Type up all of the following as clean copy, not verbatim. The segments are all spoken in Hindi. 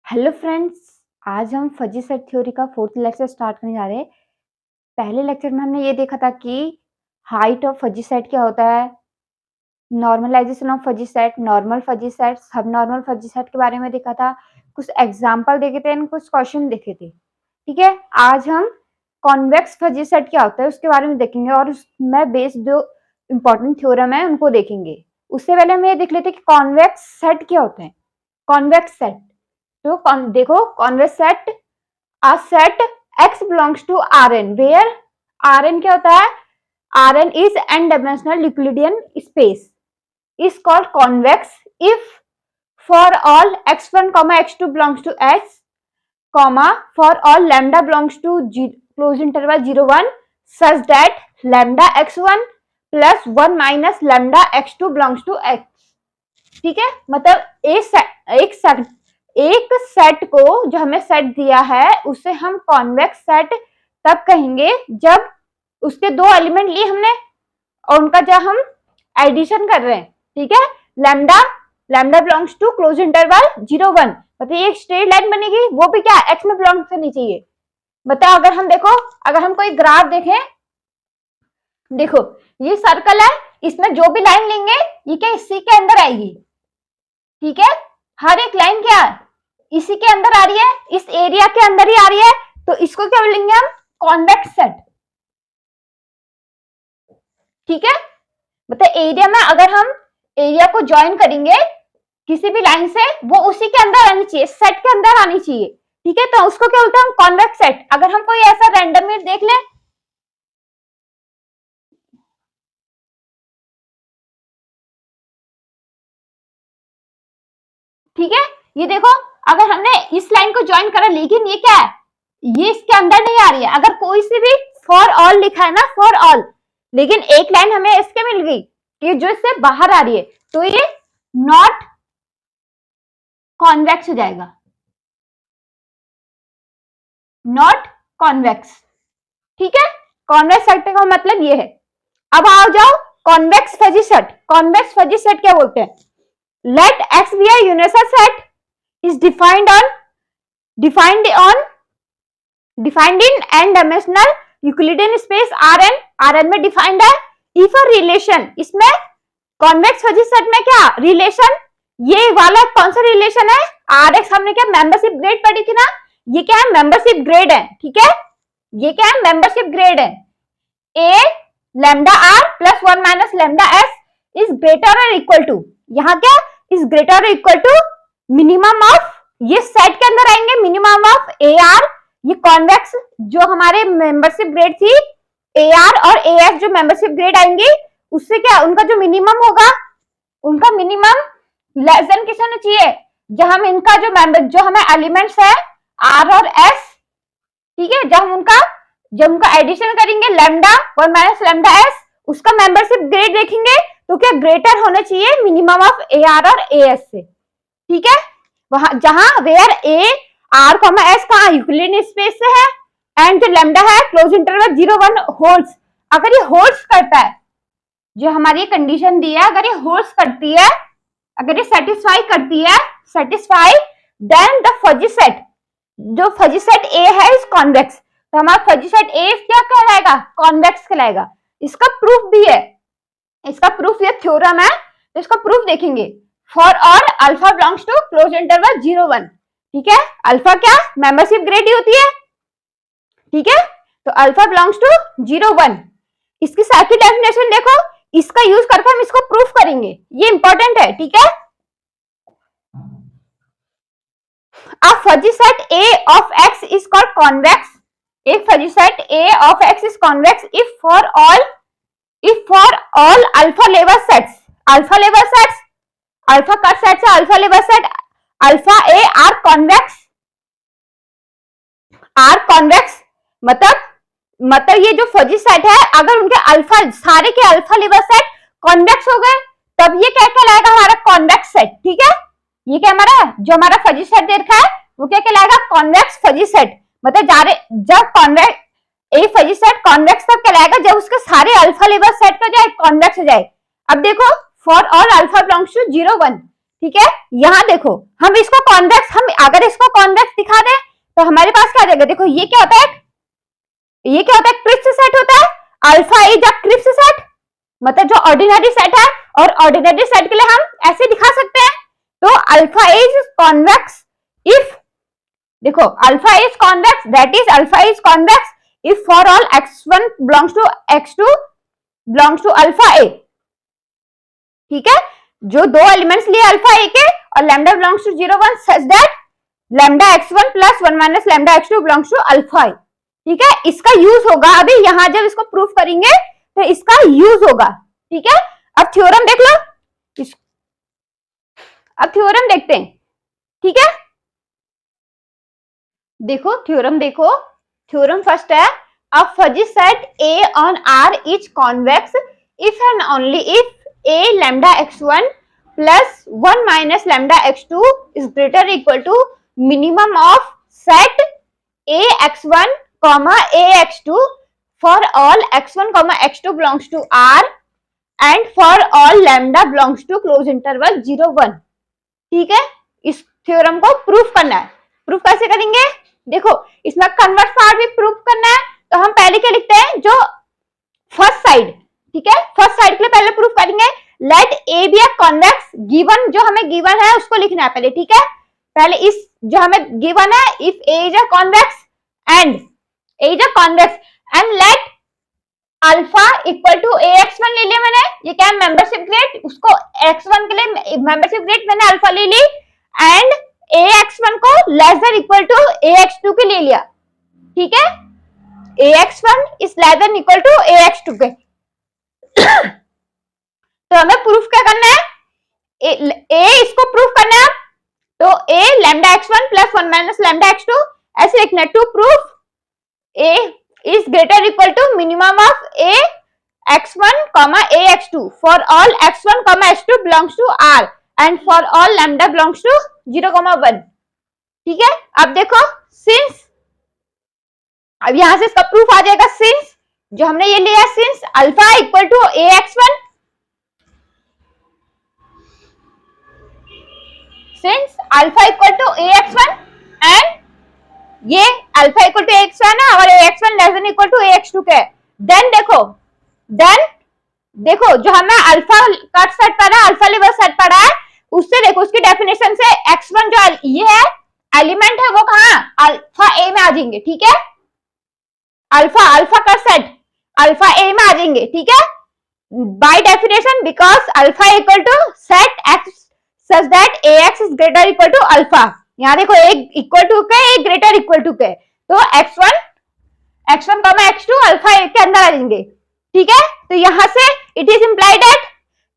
हेलो फ्रेंड्स, आज हम फजी सेट थ्योरी का फोर्थ लेक्चर स्टार्ट करने जा रहे हैं। पहले लेक्चर में हमने ये देखा था कि हाइट ऑफ फजी सेट क्या होता है, normalization of fuzzy set, normal fuzzy set, सब नॉर्मल फजी सेट के बारे में देखा था। कुछ एग्जाम्पल देखे थे, कुछ क्वेश्चन देखे थे। ठीक है, आज हम कॉन्वेक्स फजी सेट क्या होता है उसके बारे में देखेंगे और उसमें बेस्ड जो इम्पोर्टेंट थ्योरम है उनको देखेंगे। उससे पहले हम ये देख लेते कि कॉन्वेक्स सेट क्या होते हैं। कॉन्वेक्स सेट तो देखो, convex set a set X belongs to Rn where Rn क्या होता है, Rn is n-dimensional Euclidean space is called convex if for all x1 x2 belongs to S for all lambda belongs to close interval 0 1 such that lambda x1 plus 1 minus lambda x2 belongs to X। ठीक है, मतलब एक सेट को जो हमें सेट दिया है उसे हम कॉन्वेक्स सेट तब कहेंगे जब उसके दो एलिमेंट लिए हमने और उनका जब हम एडिशन कर रहे हैं। ठीक है, lambda belongs to close interval 0 1, मतलब एक स्ट्रेट लाइन बनेगी, वो भी क्या एक्स में बिलोंग करनी चाहिए। बताओ, अगर हम कोई ग्राफ देखें, देखो ये सर्कल है, इसमें जो भी लाइन लेंगे ये क्या इसी के अंदर आएगी। ठीक है, हर एक लाइन क्या है इसी के अंदर आ रही है, इस एरिया के अंदर ही आ रही है, तो इसको क्या बोलेंगे हम, कॉन्वेक्स सेट। ठीक है, मतलब एरिया में अगर हम एरिया को ज्वाइन करेंगे किसी भी लाइन से, वो उसी के अंदर आनी चाहिए, सेट के अंदर आनी चाहिए। ठीक है, तो उसको क्या बोलते हैं हम, कॉन्वेक्स सेट। अगर हम कोई ऐसा रैंडम देख लें, ठीक है, ये देखो अगर हमने इस लाइन को ज्वाइन करा, लेकिन ये क्या है, ये इसके अंदर नहीं आ रही है। अगर कोई सी भी फॉर ऑल लिखा है ना, फॉर ऑल, लेकिन एक लाइन हमें इसके मिल गई कि जो इससे बाहर आ रही है, तो ये नॉट कॉन्वेक्स हो जाएगा, नॉट कॉन्वेक्स। ठीक है, कॉन्वेक्स सेट का मतलब ये है। अब आओ जाओ convex fuzzy set. Convex fuzzy set क्या बोलते हैं, let X be a universal set is defined in n-dimensional Euclidean space Rn में डिफाइंड है। if a relation, इसमें कॉन्वेक्स फजी सेट में क्या रिलेशन, ये वाला कौन सा रिलेशन है, Rx हमने क्या मेंबरशिप ग्रेड पढ़ी थी ना, ये क्या है मेंबरशिप ग्रेड है। ठीक है, ये क्या है मेंबरशिप ग्रेड है। a lambda r plus 1 minus lambda s is greater or equal to, यहाँ क्या is greater or equal to minimum of, ये सेट के अंदर आएंगे मिनिमम ऑफ ए आर, ये कॉन्वेक्स जो हमारे मेंबरशिप ग्रेड थी ए आर और ए एस जो मेंबरशिप ग्रेड आएंगी, उससे क्या उनका जो मिनिमम होगा, उनका मिनिमम लेस देन किस होना चाहिए, जब हम इनका जो हमें एलिमेंट्स है आर और एस, ठीक है, जब उनका एडिशन करेंगे लैम्डा 1 माइनस लैम्डा एस, उसका मेंबरशिप ग्रेड देखेंगे तो क्या ग्रेटर होना चाहिए मिनिमम ऑफ ए आर और ए एस से। ठीक है, वहां जहां where A R comma S कहां यूक्लिडियन स्पेस से है, एंड जो लैम्डा है क्लोज इंटरवल 0 1 होल्ड्स, अगर ये होल्ड्स करता है, जो हमारी कंडीशन दी है, अगर ये होल्ड्स करती है, अगर ये सेटिस्फाई करती है, देन द फजी सेट, जो फजी सेट ए है इज कॉन्वेक्स, तो हमारा फजी सेट ए क्या कहलाएगा, कॉन्वेक्स कहलाएगा। इसका प्रूफ भी है, इसका प्रूफ ये थ्योरम है, तो इसका प्रूफ देखेंगे। फॉर और alpha belongs to close interval 0 1, ठीक है, अल्फा क्या मेंबरशिप ग्रेड ही होती है। ठीक है, तो अल्फा बिलोंग्स टू 0 1, इसकी सारी डेफिनेशन देखो, इसका यूज करके हम इसको प्रूफ करेंगे, ये इंपॉर्टेंट है। ठीक है, a fuzzy set A of X is called convex, एक fuzzy set A of X is convex if for all alpha level sets, alpha cut set से alpha level set alpha A are convex, मतलब ये जो फजी सेट है, अगर उनके अल्फा सारे के अल्फा लेवल सेट कॉन्वेक्स हो गए, तब ये क्या कहलाएगा हमारा कॉन्वेक्स सेट। ठीक है, ये क्या जो हमारा फजी सेट देखा है वो क्या कहलाएगा, कॉन्वेक्स फजी सेट। मतलब जब कॉन्वेक्स एक फजी सेट कॉन्वेक्स तब कहलाएगा जब उसके सारे अल्फा लेवल सेट हो जाए, कॉन्वेक्स हो जाए। अब देखो for all alpha belongs to 0 1, ठीक है, यहां देखो हम इसको कॉन्वेक्स, हम अगर इसको कॉन्वेक्स दिखा दें तो हमारे पास क्या आ जाएगा, देखो ये क्या होता है, ये क्या होता है, क्रिप्स सेट होता है, alpha is a crisp set, मतलब जो ऑर्डिनरी सेट है, और ऑर्डिनरी सेट के लिए हम ऐसे दिखा सकते हैं, तो अल्फा इज कॉन्वेक्स इफ, देखो alpha is convex, that is alpha is convex if for all x1 belongs to x2 belongs to alpha A, ठीक है, जो दो एलिमेंट्स लिए अल्फा ए के और lambda belongs to 0 1 such that lambda x1 plus 1 minus lambda x2 belongs to alpha A, ठीक है, इसका यूज होगा अभी यहां जब इसको प्रूफ करेंगे तो इसका यूज होगा, ठीक है। अब थ्योरम देख लो, अब थ्योरम देखते हैं, ठीक है, देखो थ्योरम देखो, थ्योरम फर्स्ट है, a fuzzy set A on R is convex if and only if A lambda x1 plus 1 minus lambda x2 is greater or equal to minimum of set A x1 comma A x2 for all x1 comma x2 belongs to R and for all lambda belongs to close interval 0 1, ठीक है, इस थ्योरम को प्रूफ करना है, प्रूफ कैसे करेंगे, देखो इसमें कन्वर्स पार्ट भी प्रूफ करना है, तो हम पहले क्या लिखते हैं, जो फर्स्ट साइड, ठीक है, फर्स्ट साइड के लिए पहले प्रूफ करेंगे, let A be a convex, given जो हमें गिवन है उसको लिखना है पहले, ठीक है, पहले इस जो हमें गिवन है, if A is a convex and A is a convex and let alpha equal to A x1 ले लिया मैंने, ये क्या है मेंबरशिप ग्रेड, उसको x1 के लिए मेंबरशिप ग्रेड मैंने अल्फा ले ली, एंड ए x1 को less than equal to A x2 के ले लिया, ठीक है, A x1 is less than equal to A x2 के तो हमें प्रूफ क्या करना है, ए इसको प्रूफ करना है, तो A lambda x1 plus 1 minus lambda x2 ऐसे लिखना है, to proof A is greater equal to minimum of a x1 comma a x2 for all x1 comma x2 belongs to R and for all lambda belongs to 0 comma 1, ठीक है। अब देखो सिंस, अब यहां से इसका प्रूफ आ जाएगा, सिंस जो हमने ये लिया, since alpha equal to a x1, since alpha equal to a x1 and ये अल्फा इक्वल टू x1 है और x1 less than equal to x2 के, देन देखो जो हमें अल्फा कट सेट पड़ा है, अल्फा लेवल सेट पड़ा है, उससे देखो उसकी डेफिनेशन से x1 जो ये है एलिमेंट है वो कहां अल्फा ए में आ जाएंगे, ठीक है, alpha cut set alpha A में आ जाएंगे, ठीक है, by definition because alpha equal to set x such that ax is greater equal to alpha, यहाँ देखो एक इक्वल टू के एक ग्रेटर इक्वल टू के, तो x1 comma x2 alpha A के अंदर आ जाएंगे, ठीक है, तो यहां से it is implied that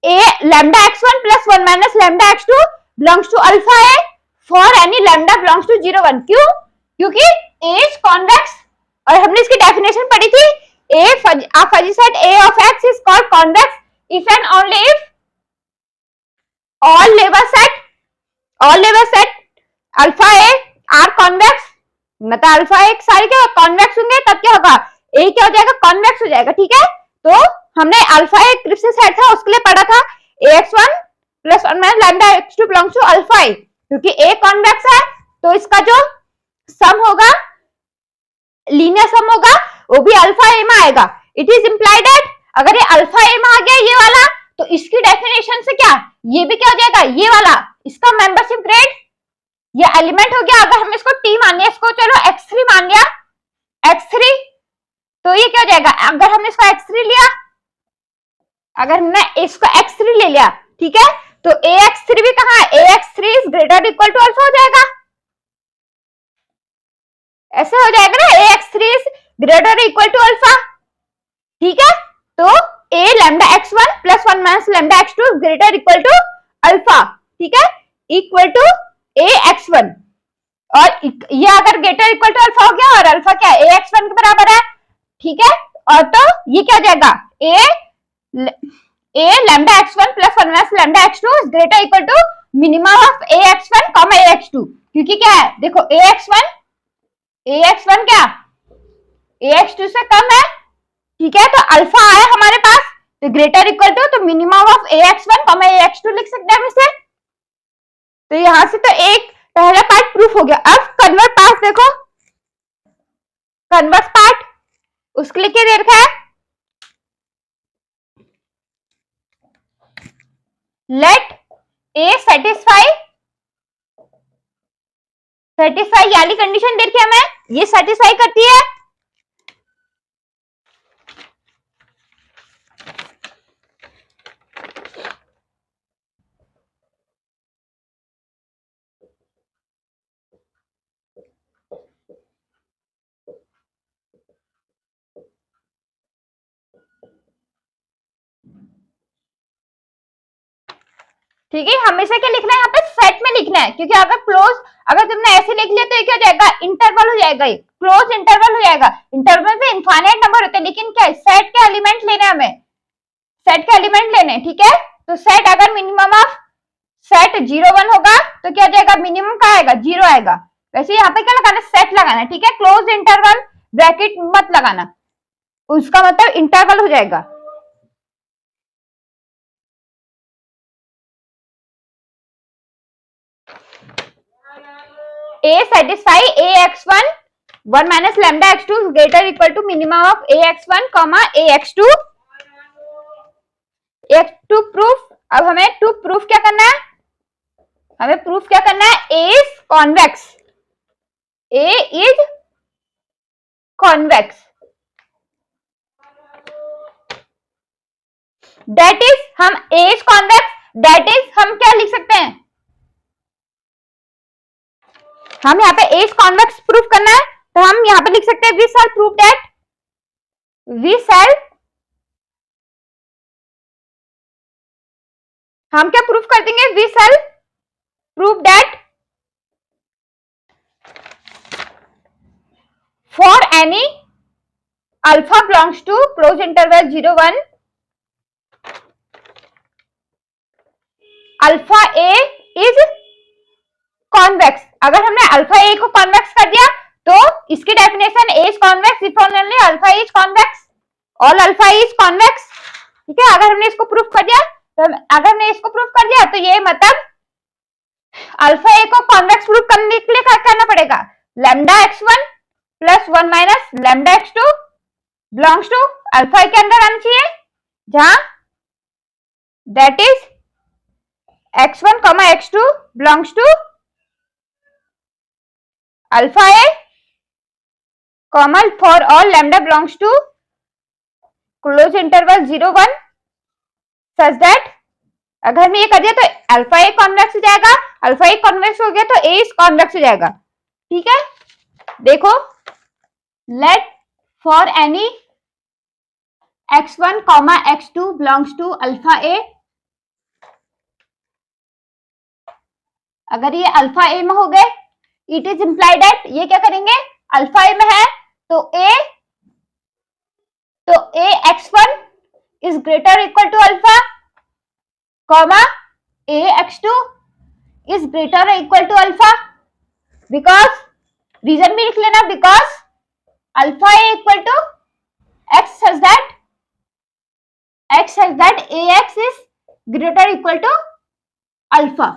A lambda x1 plus 1 minus lambda x2 belongs to alpha A for any lambda belongs to 0 1, क्यों, क्योंकि ए इज कॉन्वेक्स और हमने इसकी डेफिनेशन पढ़ी थी, a fuzzy set a of x is called convex if and only if all label set alpha A are convex, मतलब अल्फा ए सारे क्या कॉन्वेक्स होंगे, तब क्या होगा ए क्या हो जाएगा कॉन्वेक्स हो जाएगा, ठीक है, तो हमने अल्फा ए क्रिप्स सेट था उसके लिए पढ़ा था ax1 plus 1 minus lambda x2 belongs to alpha A, क्योंकि ए कॉन्वेक्स है तो इसका जो सम होगा लीनियर सम होगा वो भी अल्फा ए में आएगा, इट इज इंप्लाइड दैट अगर ये अल्फा ए में आ गया ये वाला, तो इसकी डेफिनेशन से क्या ये भी क्या हो जाएगा, ये वाला इसका मेंबरशिप ग्रेड ये एलिमेंट हो गया, अगर हम इसको टी मान लिया, इसको चलो x3 मान लिया, x3 तो ये क्या हो जाएगा, अगर हमने इसको x3 लिया, अगर हमने इसको x3 ले लिया, ठीक है, तो ax3 भी कहां है, ax3 is greater equal to alpha हो जाएगा, ऐसे हो जाएगा ना, ax3 is greater equal to alpha, ठीक है, तो a lambda x1 plus 1 minus lambda x2 greater equal to alpha, ठीक है, इक्वल टू a x1 और ये अगर ग्रेटर इक्वल टू अल्फा हो गया और अल्फा क्या है a x1 के बराबर है, ठीक है, और तो ये क्या हो जाएगा a lambda x1 plus 1 minus lambda x2 is greater equal to minimum of a x1 comma a x2, क्योंकि क्या है देखो a x1 क्या a x2 से कम है, ठीक है, तो अल्फा आया हमारे पास तो ग्रेटर इक्वल टू, तो minimum of a x1 comma a x2 लिख सकते हैं हम इसे, तो यहां से तो एक पहला पार्ट प्रूफ हो गया। अब कन्वर्ट पार्ट देखो, कन्वर्स पार्ट, उसके लिए क्या दे रखा है, लेट ए सेटिस्फाई वाली कंडीशन दे रखी है हमें, ये सेटिस्फाई करती है। ठीक है, हमेशा क्या लिखना है यहाँ पे, सेट में लिखना है, क्योंकि अगर क्लोज, अगर तुमने ऐसे लिख लिया तो ये क्या हो जाएगा, इंटरवल हो जाएगा, ये क्लोज इंटरवल हो जाएगा। इंटरवल में इनफाइनाइट नंबर होते हैं, लेकिन क्या है, सेट के एलिमेंट लेने हमें, सेट के एलिमेंट लेने, ठीक है। तो सेट अगर मिनिमम ऑफ सेट 0 1 होगा तो क्या हो जाएगा, मिनिमम क्या आएगा, 0 आएगा। वैसे यहाँ पे क्या लगाना, सेट लगाना, ठीक है। क्लोज इंटरवल ब्रैकेट मत लगाना, उसका मतलब इंटरवल हो जाएगा। A satisfy ax1 1 minus lambda x2 is greater equal to minimum of ax1 comma ax2 proof. अब हमें टू प्रूफ क्या करना है, हमें प्रूफ क्या करना है, A is convex, A is convex, that is हम A is convex, that is हम क्या लिख सकते हैं, हम यहाँ पे A is convex प्रूफ करना है, तो हम यहाँ पे लिख सकते हैं, we shall prove that, we shall, हम क्या प्रूफ कर देंगे, we shall prove that for any alpha belongs to close interval 0 1 alpha a is convex। अगर हमने अल्फा ए को कॉन्वेक्स कर दिया तो इसकी definition A is convex if only alpha is convex, all alpha is convex, ठीक है। अगर हमने इसको प्रूफ कर दिया तो, अगर हमने इसको प्रूफ कर दिया तो ये मतलब अल्फा ए को कॉन्वेक्स प्रूफ करने के लिए क्या करना पड़ेगा, lambda x1 plus 1 minus lambda x2 belongs to alpha के अंदर आना चाहिए, जहां that is x1 comma x2 belongs to alpha A common for all lambda belongs to close interval 0 1 such that, अगर हमने ये कर दिया तो अल्फा ए कॉन्वेक्स हो जाएगा, अल्फा ए कॉन्वेक्स हो गया तो ए इज कॉन्वेक्स हो जाएगा, ठीक है। देखो, let for any x1 comma x2 belongs to alpha A, अगर ये अल्फा ए में हो गए, इट इज इंप्लाइड दैट, ये क्या करेंगे, अल्फा ए में है तो A x1 is greater equal to alpha comma A x2 is greater equal to alpha, because reason भी लिख लेना, because alpha A equal to x such that ax is greater equal to alpha,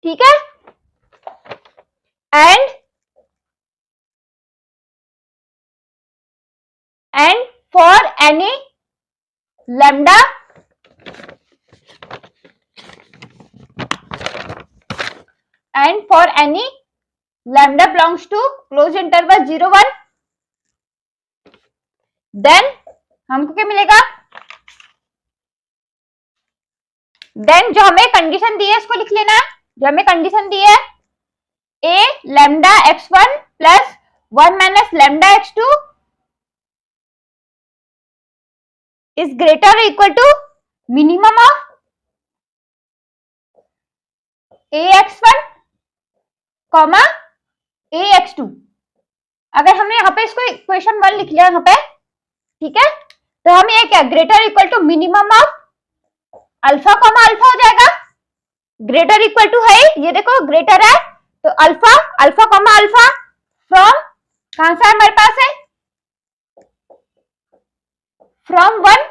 ठीक है। and for any lambda belongs to close interval 0 1 then हमको क्या मिलेगा, देन जो हमें कंडीशन दी है इसको लिख लेना, जो हमें कंडीशन दी है, A lambda x1 plus 1 minus lambda x2 is greater equal to minimum of ax1 comma ax2। अगर हमने यहाँ पे इसको इक्वेशन 1 लिख लिया यहाँ पे, ठीक है, तो हम ये क्या, greater equal to minimum of alpha comma alpha हो जाएगा, ग्रेटर इक्वल टू है, ये देखो ग्रेटर है तो alpha, alpha comma alpha from, कहां से हमारे पास है, फ्रॉम 1,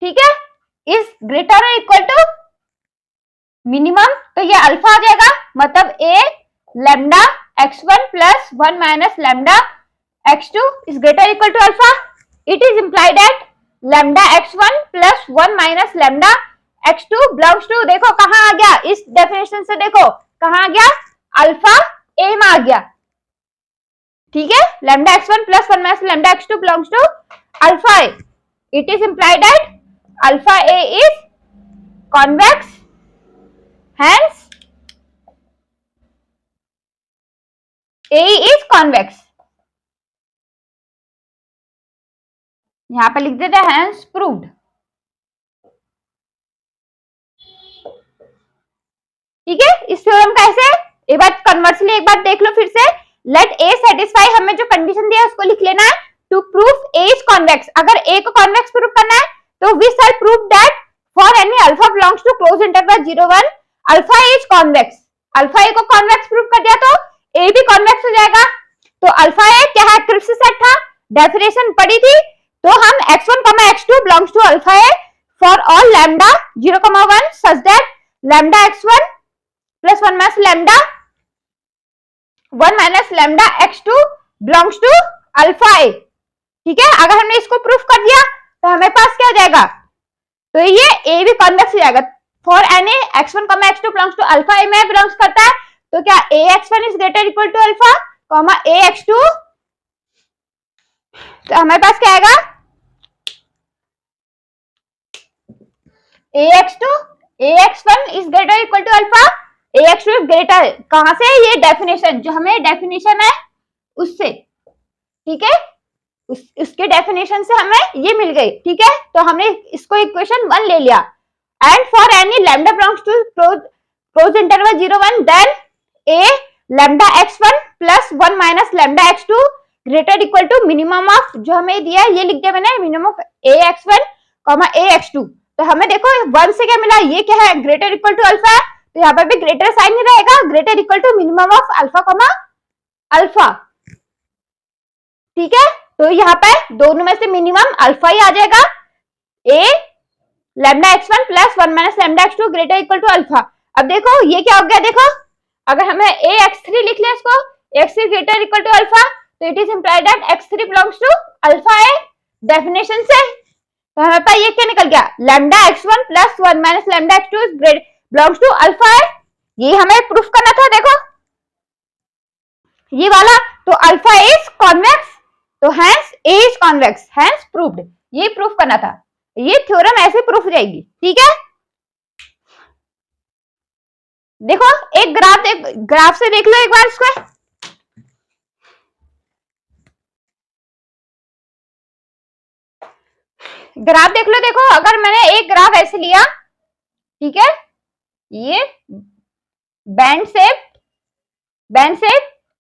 ठीक है, is greater equal to minimum, तो ये अल्फा आ जाएगा, मतलब A lambda x1 plus 1 minus lambda x2 is greater equal to alpha. It is implied at lambda x1 plus 1 minus lambda x2 belongs to, देखो कहां आ गया, इस डेफिनेशन से देखो कहां आ गया, अल्फा ए में आ गया. ठीक है, lambda x1 plus 1 minus lambda x2 belongs to alpha A. It is implied at alpha A is convex, hence A is convex. यहां पे लिख देते हैं hence proved. ठीक है, इस थ्योरम का ऐसे एक बार कन्वर्सली एक बार देख लो फिर से. लेट ए सेटिस्फाई, हमें जो कंडीशन दिया है उसको लिख लेना है. To proof A is convex, अगर ए को कॉन्वेक्स प्रूफ करना है तो we shall prove that for any alpha belongs to close interval 0 1 alpha is convex. Alpha A को कॉन्वेक्स प्रूफ कर दिया तो ए भी कॉन्वेक्स हो जाएगा. तो अल्फा ए क्या है, क्रिप्स सेट था, डेफिनेशन पड़ी थी, तो हम x1 x2 belongs to alpha A for all lambda 0 1 such that lambda x1 plus 1 minus lambda 1 minus lambda x2 belongs to alpha A. ठीक है, अगर हमने इसको प्रूफ कर दिया तो हमें पास क्या हो जाएगा, तो ये ए भी कॉन्वेक्स हो जाएगा. For any x1 x2 belongs to alpha A में बिलोंग्स करता है, तो क्या A x1 is greater equal to alpha comma A x2, तो हमारे पास क्या आएगा, A x1 is greater equal to alpha, A x2 is greater, कहां से, ये डेफिनेशन जो हमें डेफिनेशन है उससे. ठीक है, उसके डेफिनेशन से हमें ये मिल गई. ठीक है, तो हमने इसको इक्वेशन 1 ले लिया. And for any lambda belongs to close interval 0 1 then A lambda x1 plus 1 minus lambda x2 greater equal to minimum of, जो हमें दिया है ये लिख दिया मैंने, minimum of A x1 comma A x2. तो हमें देखो 1 से क्या मिला, ये क्या है, ग्रेटर इक्वल टू अल्फा, तो यहाँ पर भी ग्रेटर साइन ही रहेगा, greater equal to minimum of alpha comma alpha. ठीक है, तो यहाँ पे दोनों में से मिनिमम अल्फा ही आ जाएगा. A lambda x1 plus 1 minus lambda x2 greater equal to alpha. अब देखो ये क्या हो गया, देखो अगर हमें ए x3 लिख लिया, इसको x3 greater equal to alpha, तो it is implied that x3 belongs to alpha A definition से. तो हमारे पास ये क्या निकल गया, lambda x1 plus 1 minus lambda x2 belongs to alpha A. ये हमें प्रूफ करना था, देखो ये वाला, तो अल्फा इज कॉन्वेक्स, तो hence A is convex, hence proved. ये प्रूफ करना था, ये थ्योरम ऐसे प्रूफ हो जाएगी. ठीक है, देखो एक ग्राफ से देख लो एक बार इसको. ग्राफ देख लो, देखो अगर मैंने एक ग्राफ ऐसे लिया, ठीक है, ये बैंड शेप,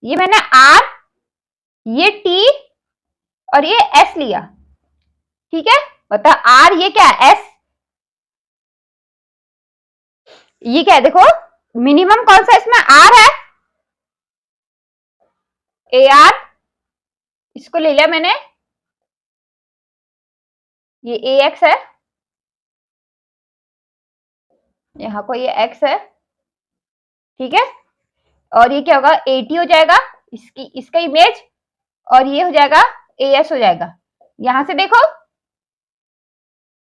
ये मैंने आर, ये टी और ये एस लिया. ठीक है, बता आर ये क्या है, एस ये क्या है, देखो मिनिमम कौन सा इसमें आर है, ए आर, इसको ले लिया मैंने, ये ए एक्स है, यहाँ को ये एक्स है. ठीक है, और ये क्या होगा, ए टी हो जाएगा, इसका इमेज, और ये हो जाएगा ए एस हो जाएगा. यहां से देखो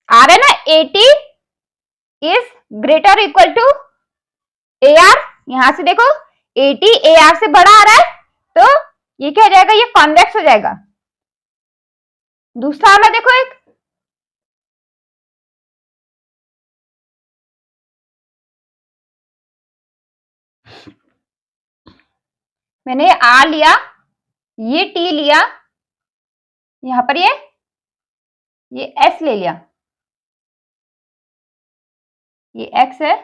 आ रहा है ना, A T is greater equal to A R. यहां से देखो ए टी ए आर से बड़ा आ रहा है, तो ये क्या हो जाएगा, ये कॉन्वेक्स हो जाएगा. दूसरा वाला देखो, एक मैंने आर लिया, ये टी लिया, यहां पर ये एस ले लिया, ये एक्स है,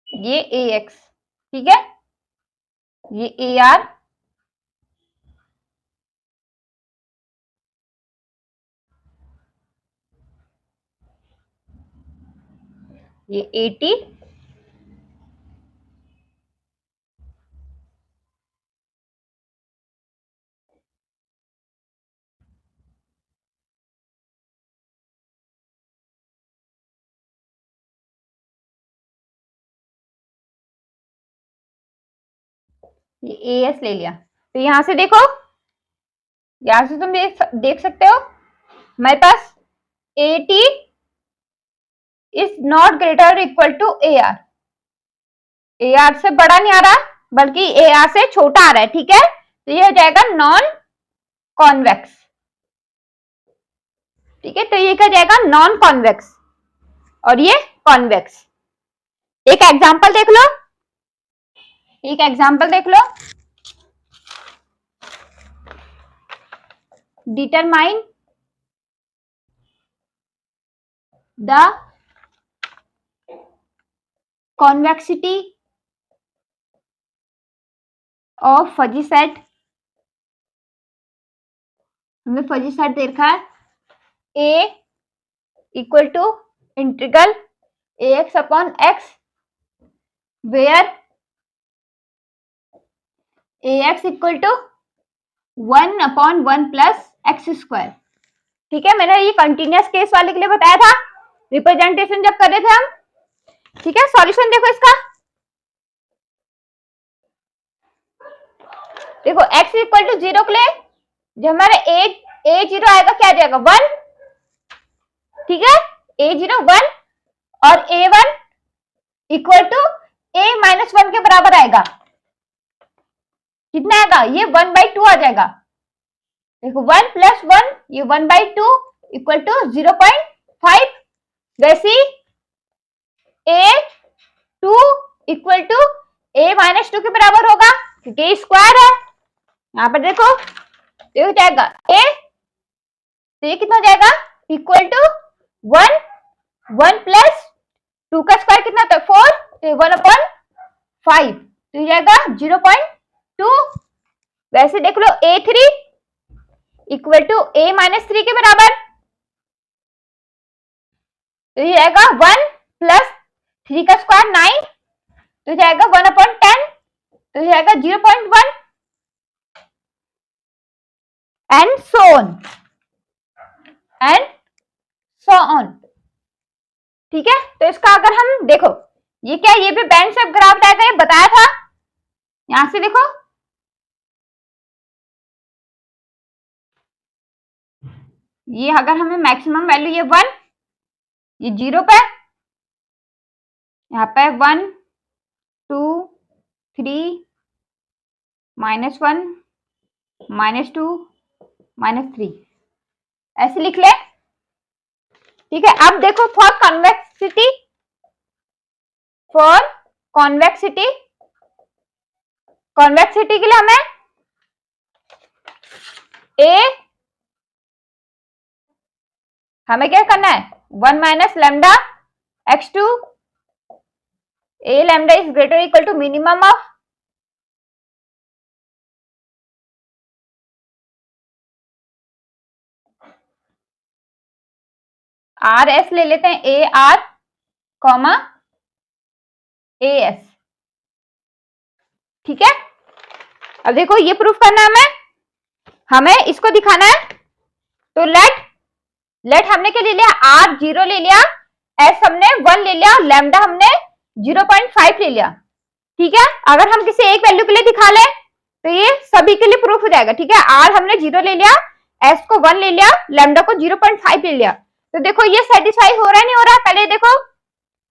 ये ए एक्स. ठीक है, ये ए आर, ये ए टी, ये AS ले लिया, तो यहां से देखो, यहां से तुम देख सकते हो हमारे पास AT is not greater equal to AR। AR से बड़ा नहीं आ रहा बल्कि AR से छोटा आ रहा है, ठीक है, तो ये हो जाएगा नॉन कॉन्वेक्स, ठीक है, तो ये क्या जाएगा नॉन कॉन्वेक्स और ये कॉन्वेक्स। एक एग्जांपल देख लो, एक एग्जांपल देख लो, determine the convexity of fuzzy set. हमें फजी सेट देखा है A equal to integral AX upon X where AX equal to 1 upon 1 plus x square, ठीक है, मैंने ये कंटिन्यूअस केस वाले के लिए बताया था रिप्रेजेंटेशन जब कर रहे थे हम, ठीक है। सॉल्यूशन देखो इसका, देखो x इक्वल टू 0 के लिए जो हमारे a0 आएगा क्या आ जाएगा 1, ठीक है, a0 1 और a1 equal to a minus 1 के बराबर आएगा, कितना आएगा ये 1/2 आ जाएगा, देखो 1 प्लस 1 ये 1/2 इक्वल टू 0.5, वैसे a2 equal to a minus 2 के बराबर होगा क्योंकि स्क्वायर है, यहां पर देखो ये हो जाएगा a, तो ये कितना हो जाएगा इक्वल टू 1 प्लस 2 का स्क्वायर कितना होता है 4, तो 1/5, तो ये जाएगा 0.2, वैसे देख लो a3 equal to a minus 3 के बराबर, तो ये जाएगा 1 प्लस 3 का स्क्वायर 9, तो जाएगा 1/10, तो जाएगा 0.1 एंड सो ऑन, ठीक है। तो इसका अगर हम देखो ये क्या, ये भी बैंड शेप ग्राफ आएगा, ये बताया था, यहां से देखो ये अगर हमें मैक्सिमम वैल्यू ये 1, ये 0 पे, यहाँ पे 1 2 3 -1 -2 -3 ऐसे लिख ले, ठीक है। अब देखो फॉर कॉन्वेक्सिटी के लिए हमें क्या करना है 1 minus lambda x2 a lambda is greater equal to minimum of R S ले लेते हैं, A R comma A S, ठीक है। अब देखो ये प्रूफ करना है हमें इसको दिखाना है, तो लेट हमने क्या ले लिया आर 0 ले लिया, एस हमने 1 ले लिया, लैम्डा हमने 0.5 ले लिया, ठीक है। अगर हम किसी एक वैल्यू के लिए दिखा ले तो ये सभी के लिए प्रूफ हो जाएगा, ठीक है। आर हमने 0 ले लिया, एस को 1 ले लिया, लैम्डा को 0.5 ले लिया, तो देखो ये सेटिस्फाई हो रहा है नहीं हो रहा, पहले देखो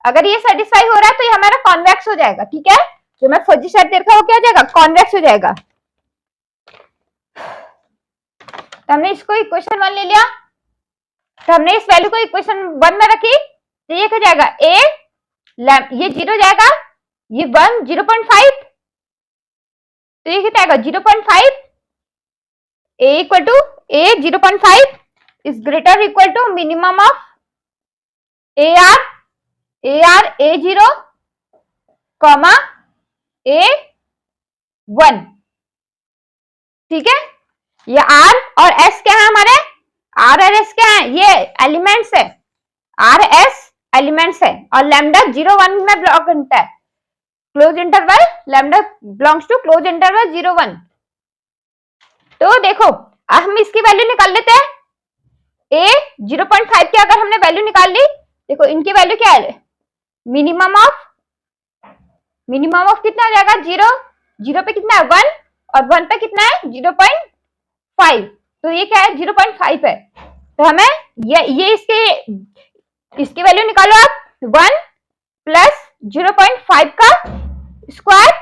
अगर ये सेटिस्फाई हो रहा है तो ये हमारा कॉन्वेक्स हो जाएगा, ठीक है। जो मैं फजी सेट देखा वो क्या हो जाएगा कॉन्वेक्स हो जाएगा। तो हमने इसको इक्वेशन 1 ले लिया, तो हमने इस वैल्यू को इक्वेशन 1 में रखी, तो ये क्या जाएगा ए ये 0 जाएगा, ये 1 0.5, तो ये कितना आएगा 0.5, a equal to a 0.5 is greater equal to minimum of AR A0 comma A1, ठीक है। ये R और S क्या है हमारे, R और S क्या है ये एलिमेंट्स है, R S एलिमेंट्स है, और लैम्डा 0-1 में ब्लॉक करता है, close interval lambda belongs to close interval 0-1। तो देखो हम इसकी वैल्यू निकाल लेते हैं, A 0.5 की अगर हमने वैल्यू निकाल ली, देखो इनकी वैल्यू क्या है मिनिमम ऑफ कितना आ जाएगा 0, 0 पे कितना है 1 और 1 पे कितना है 0.5, तो ये क्या है 0.5 है। तो हमें ये इसकी वैल्यू निकालो आप, 1 प्लस 0.5 का स्क्वायर,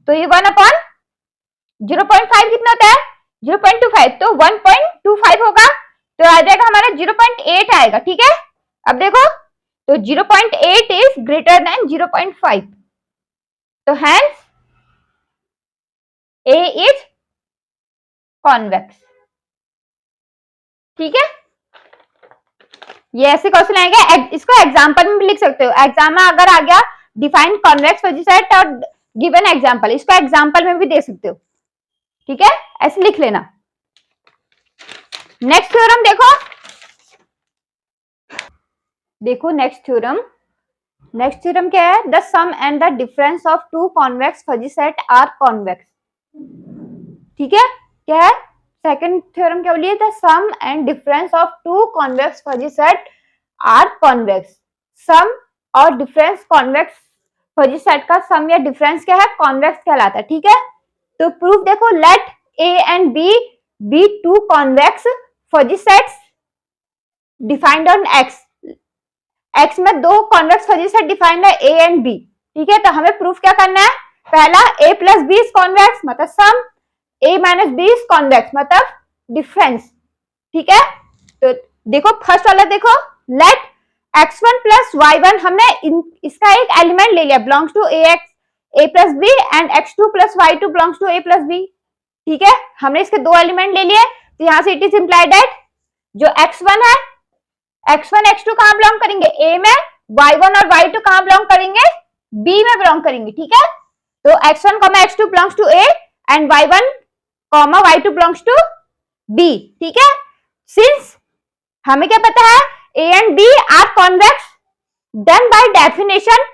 तो ये 1 अपॉन 0.5 कितना होता है 0.25, तो 1.25 होगा, तो आ जाएगा हमारा 0.8 आएगा। ठीक है, अब देखो तो 0.8 इज ग्रेटर देन 0.5, तो हेंस A इज कॉन्वेक्स। ठीक है, ये ऐसे क्वेश्चन आएगा, इसको एग्जांपल में भी लिख सकते हो। एग्जाम में अगर आ गया डिफाइन कॉन्वेक्स फजी सेट और गिवन एग्जांपल, इसको एग्जांपल में भी दे सकते हो। ठीक है, ऐसे लिख लेना। नेक्स्ट थ्योरम देखो नेक्स्ट थ्योरम क्या है, the sum and the difference of two convex fuzzy set are convex. ठीक है, क्या है सेकंड थ्योरम, क्या बोलिए, the sum and difference of two convex fuzzy set are convex. Sum और डिफरेंस कॉन्वेक्स फजी सेट का सम या डिफरेंस क्या है, कॉन्वेक्स कहलाता है। ठीक है, तो प्रूफ देखो, let A and B be two convex fuzzy sets defined on X में दो कॉन्वेक्स फजी सेट डिफाइंड है A एंड B। ठीक है, तो हमें प्रूफ क्या करना है, पहला A plus B is convex मतलब सम, A minus B is convex मतलब डिफरेंस। ठीक है, तो देखो फर्स्ट वाला देखो, लेट x1 प्लस y1, हमने इसका एक एलिमेंट ले लिया belongs to A plus B and x2 plus y2 belongs to A plus B। ठीक है, हमने इसके दो एलिमेंट ले लिए, तो यहां से इट इज इंप्लाइड दैट जो x1 है, x1 x2 कहां बिलोंग करेंगे, A में, y1 और y2 कहां बिलोंग करेंगे, B में बिलोंग करेंगे। ठीक है, तो x1 x2 belongs to A and y1 y2 belongs to B। ठीक है, सिंस हमें क्या पता है A and B are convex, then by definition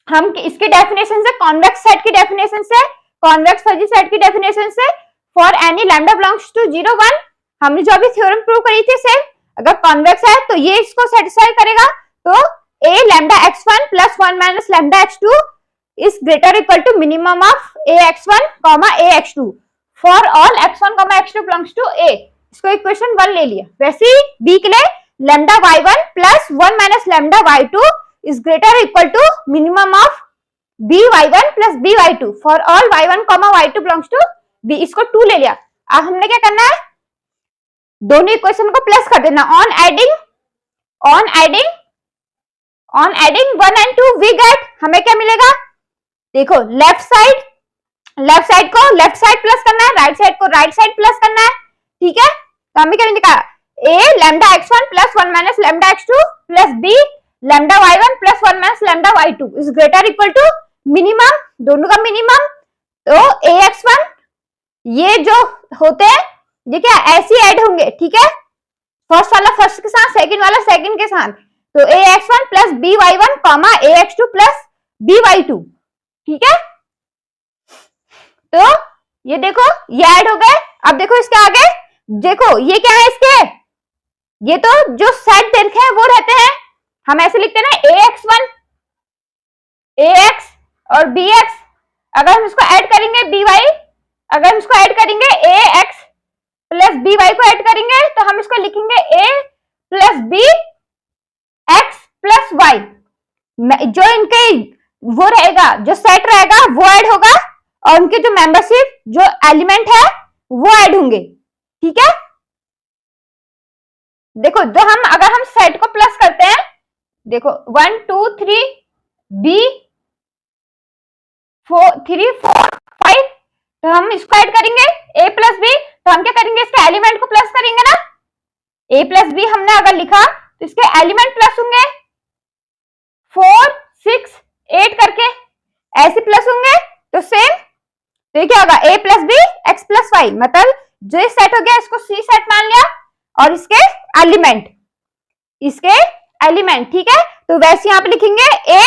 हम इसके डेफिनेशन से, कॉन्वेक्स सेट की डेफिनेशन से, कॉन्वेक्स फजी सेट की डेफिनेशन से, for any lambda belongs to 0 1, हमने जो अभी थ्योरम प्रूव करी थी सेम, अगर कॉन्वेक्स है तो ये इसको सेटिस्फाई करेगा, तो A lambda x1 plus 1 minus lambda x2 is greater equal to minimum of A x1 A x2 for all x1 x2 belongs to A। इसको इक्वेशन 1 ले लिया। वैसे ही B के लिए lambda y1 plus 1 minus lambda y2 is greater equal to minimum of B y1 plus B y2 for all y1 y2 belongs to B। इसको 2 ले लिया। अब हमने क्या करना है, दोनों इक्वेशन को प्लस कर देना, on adding 1 and 2 we get, हमें क्या मिलेगा, देखो लेफ्ट साइड को लेफ्ट साइड प्लस करना है, राइट साइड को राइट साइड प्लस करना है। ठीक है, तो हमें क्या निकाला, A lambda x1 plus 1 minus lambda x2 plus B lambda y1 plus 1 minus lambda y2 is greater equal to minimum, दोनों का मिनिमम, तो AX1 ये जो होते हैं ये क्या ऐसे ऐड होंगे। ठीक है, फर्स्ट वाला फर्स्ट के साथ, सेकंड वाला सेकंड के साथ, तो AX1 plus BY1 AX2 plus BY2। ठीक है, तो ये देखो ये ऐड हो गए। अब देखो इसके आगे, देखो ये क्या है, इसके ये तो जो सेट देखे हैं वो रहते हैं, हम ऐसे लिखते हैं ना AX1 AX और BX, अगर हम इसको ऐड करेंगे BY, अगर हम इसको ऐड करेंगे AX प्लस BY को ऐड करेंगे तो हम इसको लिखेंगे A plus B X plus Y। जो इनके वो रहेगा, जो सेट रहेगा वो ऐड होगा और उनके जो मेंबरशिप, जो एलिमेंट है वो ऐड होंगे। ठीक है, देखो जो हम अगर हम सेट को प्लस करते हैं, देखो 1 2 3 B 4 3 4 5, तो हम इसको ऐड करेंगे A प्लस B, तो हम क्या करेंगे, इसके एलिमेंट को प्लस करेंगे ना, A प्लस B हमने अगर लिखा तो इसके एलिमेंट प्लस होंगे, 4 6 8 करके ऐसे प्लस होंगे, तो सेम, तो ये क्या होगा A plus B X plus Y, मतलब जो ये सेट हो गया इसको C सेट मान लिया और इसके एलिमेंट। ठीक है, तो वैसे यहां पे लिखेंगे A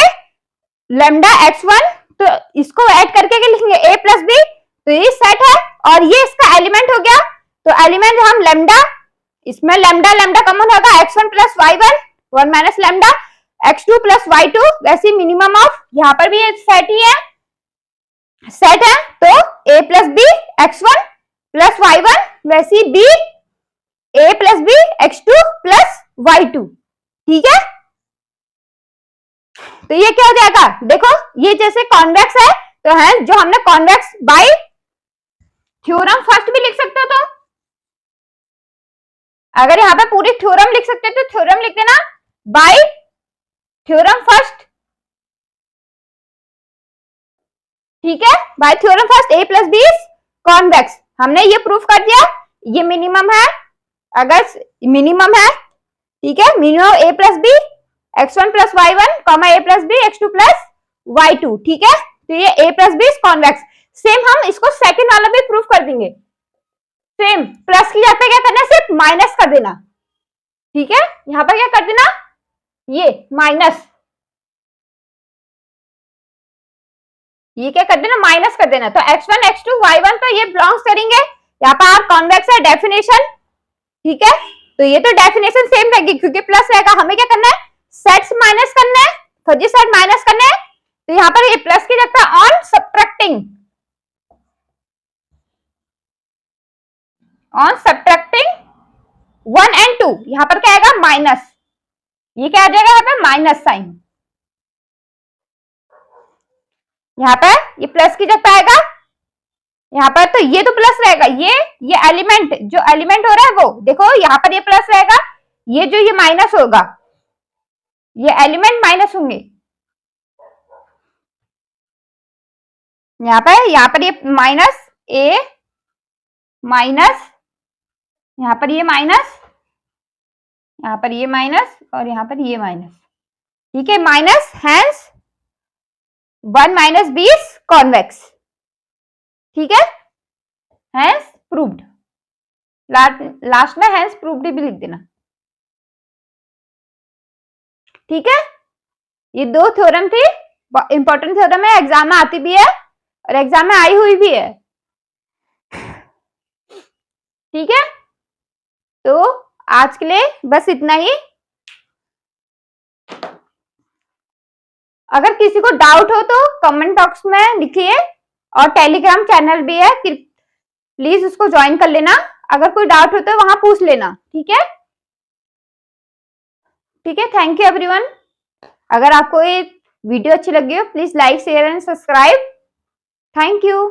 लैम्डा x1, तो इसको ऐड करके क्या लिखेंगे A प्लस B, तो ये सेट है और ये इसका एलिमेंट हो गया, तो एलिमेंट हम लैम्डा, इसमें लैम्डा लैम्डा कॉमन होगा, x1 plus y1 1 minus lambda x2 plus y2, वैसे मिनिमम ऑफ, यहाँ पर भी ये सेट ही है, सेट है तो a plus B x1 plus y1 वैसी b a plus B x2 plus y2, ठीक है। तो ये क्या हो जाएगा, देखो ये जैसे कॉन्वेक्स है तो है जो हमने कॉन्वेक्स बाय थ्योरम फर्स्ट भी लिख सकते हो, तो अगर यहाँ पे पूरी थ्योरम लिख सकते हो तो थ्योरम लिख देना बाय थ्योरम फर्स्ट, ठीक है। By theorem first a plus B is convex, हमने ये प्रूफ कर दिया, ये मिनिमम है, अगर मिनिमम है, ठीक है, minimum a plus B x1 plus y1 comma a plus B x2 plus y2, ठीक है। तो ये a plus B is convex. Same हम इसको सेकंड वाला भी प्रूफ कर देंगे, सेम प्लस की जगह पे क्या करना है, सिर्फ माइनस कर देना, ठीक है। यहां पर क्या कर देना, ये माइनस, ये क्या कर देना, माइनस कर देना। तो x1 x2 y1 तो ये बिलोंग्स करेंगे, यहाँ पर आप कॉन्वेक्स है डेफिनेशन, ठीक है। तो ये तो डेफिनेशन सेम रहेगी क्योंकि प्लस रहेगा, हमें क्या करना है, सेट्स माइनस करना है, फर्जी सेट माइनस करना है। तो यहाँ पर ये प्लस की जगह on subtracting, on subtracting 1 and 2, यहाँ पर क्या आएगा माइनस, ये क्या आ जाएगा यहाँ पे माइनस साइन, यहाँ पर ये प्लस की जगह आएगा, यहाँ पर तो ये तो प्लस रहेगा, ये एलिमेंट जो एलिमेंट हो रहा है वो देखो यहाँ पर ये प्लस रहेगा, ये जो ये माइनस होगा, ये एलिमेंट माइनस होंगे, यहाँ पर ये माइनस a माइनस, यहाँ पर ये माइनस, यहाँ पर ये माइनस और यहाँ पर ये माइनस, ठीक है, minus, hence 1 minus B is convex, ठीक है, हैंस प्रूव्ड, लास्ट में हैंस प्रूव्ड भी लिख देना, ठीक है। ये दो थ्योरम थी, इंपॉर्टेंट थ्योरम है, एग्जाम में आती भी है और एग्जाम में आई हुई भी है, ठीक है। तो आज के लिए बस इतना ही, अगर किसी को डाउट हो तो कमेंट बॉक्स में लिखिए, और टेलीग्राम चैनल भी है, प्लीज उसको ज्वाइन कर लेना, अगर कोई डाउट हो तो वहां पूछ लेना, ठीक है, ठीक है। थैंक यू एवरीवन, अगर आपको ये वीडियो अच्छी लगी हो please like share and subscribe, thank you.